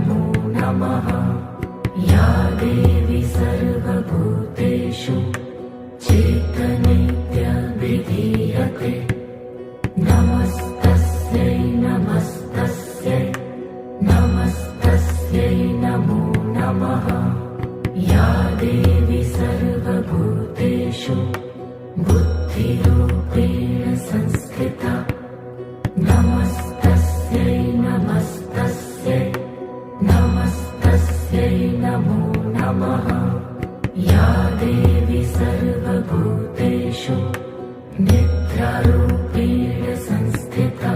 नमो नमः। या देवी सर्वभूतेषु चेतनेत्यभिधीयते नमस्तस्यै नमस्तस्यै नमस्तस्यै नमो नमः। या देवी सर्वभूतेषु बुद्धिरूपेण संस्थिता नमस्तस्यै नमस्तस्यै नमस्तस्यै नमो नमः। या देवी सर्वभूतेषु निद्रारूपेण संस्थिता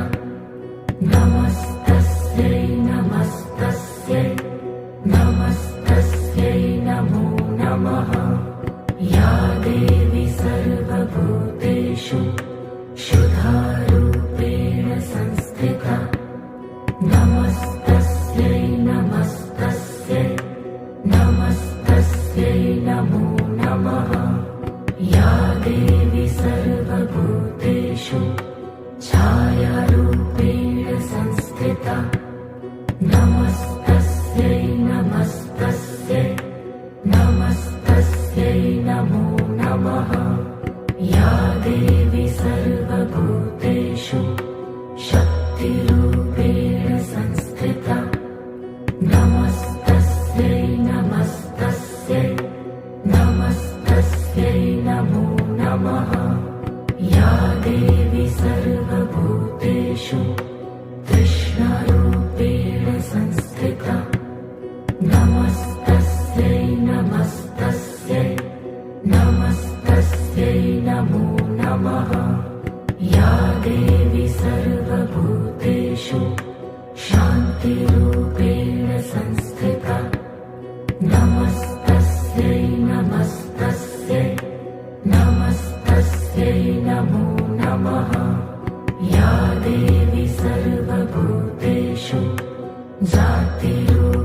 नमस्तस्यै नमस्तस्यै नमस्तस्यै नमो नमः। या देवी सर्वभूतेषु शुद्धारूपेण संस्थिता नमस्तस्यै नमस्तस्यै नमस्तस्यै नमो नमः। या देवी सर्वभूतेषु छायारूपेण संस्थिता नमस्तस्यै नमस्तस्यै नमस्तस्यै नमो नमः। या देवी सर्वभूतेषु शक्तिरूपेण संस्थिता नमस्तस्यै नमस्तस्यै नमस्तस्यै नमो नमः। या देवी सर्वभूतेषु तृष्णारूपेण संस्थिता नमस्तस्यै नमस्तस्यै नमस्तस्यै नमो नमः। या देवी सर्वभूतेषु शान्तिरूपेण संस्थिता नमस्तस्यै नमस्तस्यै नमस्तस्यै नमो नमः। या देवी सर्वभूतेषु जातिरूपेण